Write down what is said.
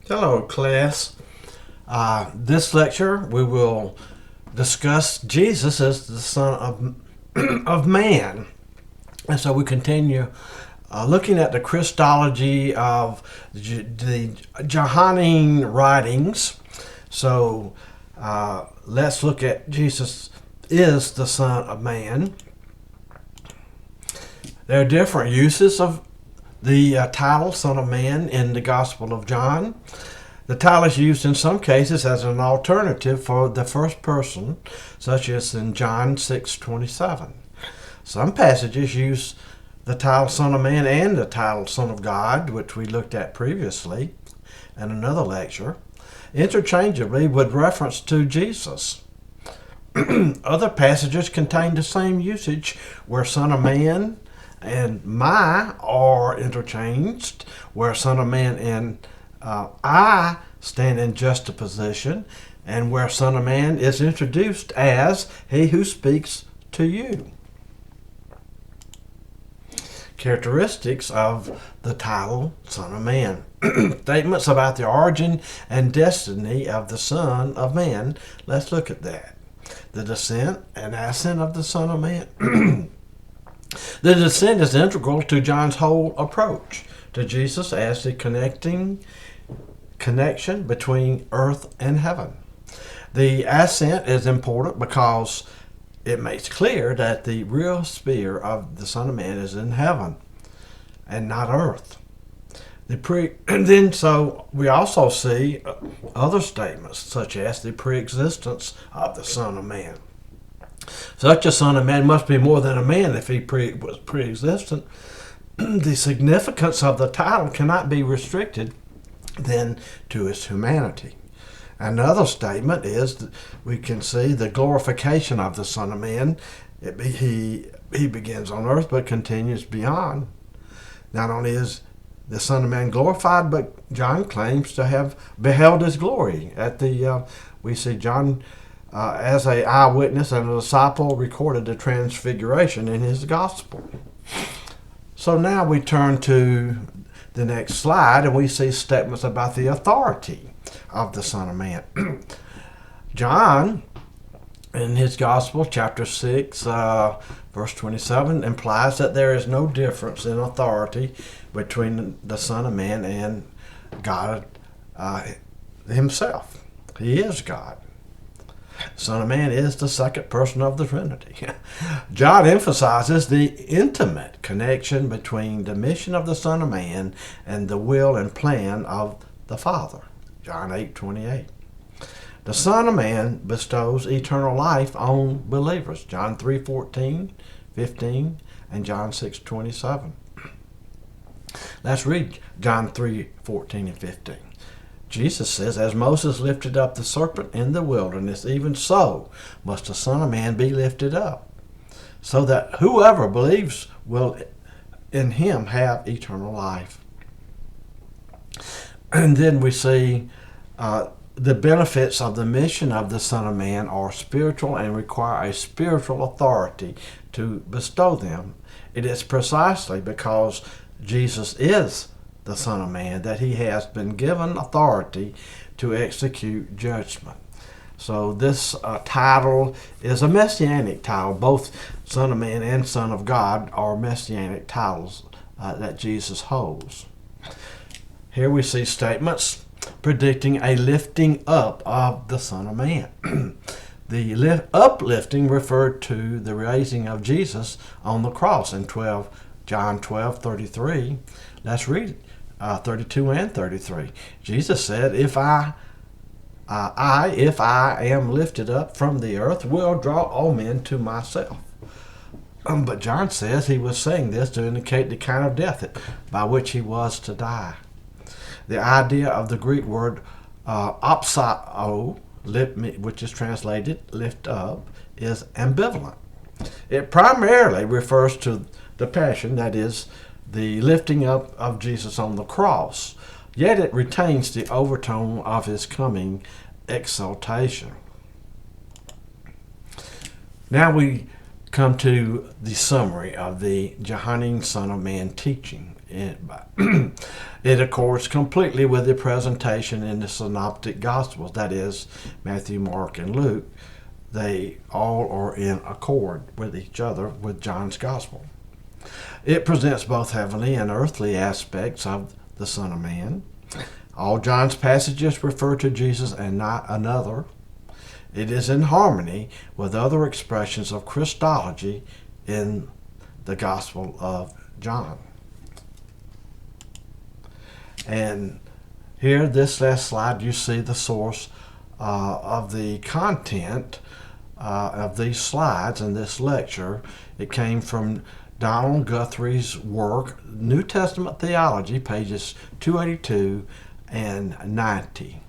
Hello, class. This lecture we will discuss Jesus as the Son of Man. And so we continue looking at the Christology of the Johannine writings. So let's look at Jesus is the Son of Man. There are different uses of the title Son of Man in the Gospel of John. The title is used in some cases as an alternative for the first person, such as in John 6:27. Some passages use the title Son of Man and the title Son of God, which we looked at previously in another lecture, interchangeably with reference to Jesus. Other passages contain the same usage where Son of Man and my are interchanged, where Son of Man and I stand in juxtaposition, and where Son of Man is introduced as He who speaks to you. Characteristics of the title Son of Man. Statements about the origin and destiny of the Son of Man. Let's look at that. The descent and ascent of the Son of Man. The descent is integral to John's whole approach to Jesus as the connection between earth and heaven. The ascent is important because it makes clear that the real sphere of the Son of Man is in heaven and not earth. And then so we also see other statements such as the preexistence of the Son of Man. Such a Son of Man must be more than a man if he was pre-existent. The significance of the title cannot be restricted then to his humanity. Another statement is that we can see the glorification of the Son of Man. He begins on earth but continues beyond. Not only is the Son of Man glorified, but John claims to have beheld his glory. We see John as an eyewitness and a disciple recorded the transfiguration in his gospel. So now we turn to the next slide and we see statements about the authority of the Son of Man. John, in his gospel, chapter 6, verse 27, implies that there is no difference in authority between the Son of Man and God himself. He is God. Son of Man is the second person of the Trinity. John emphasizes the intimate connection between the mission of the Son of Man and the will and plan of the Father. John 8:28. The Son of Man bestows eternal life on believers. John 3:14, 15, and John 6:27. Let's read John 3:14 and 15. Jesus says, as Moses lifted up the serpent in the wilderness, even so must the Son of Man be lifted up, so that whoever believes will in him have eternal life. And then we see the benefits of the mission of the Son of Man are spiritual and require a spiritual authority to bestow them. It is precisely because Jesus is the Son of Man that he has been given authority to execute judgment. So this title is a messianic title. Both Son of Man and Son of God are messianic titles that Jesus holds. Here we see statements predicting a lifting up of the Son of Man. The uplifting referred to the raising of Jesus on the cross in John 12:33. Let's read it. 32 and 33. Jesus said, if I am lifted up from the earth, will draw all men to myself. But John says he was saying this to indicate the kind of death by which he was to die. The idea of the Greek word opsao, which is translated lift up, is ambivalent. It primarily refers to the passion, that is, the lifting up of Jesus on the cross, yet it retains the overtone of his coming exaltation. Now we come to the summary of the Johannine Son of Man teaching It accords completely with the presentation in the synoptic gospels, that is, Matthew, Mark, and Luke. They all are in accord with each other with John's gospel. It presents both heavenly and earthly aspects of the Son of Man. All John's passages refer to Jesus and not another. It is in harmony with other expressions of Christology in the Gospel of John. And here, this last slide, you see the source of the content of these slides in this lecture. It came from Donald Guthrie's work, New Testament Theology, pages 282 and 90.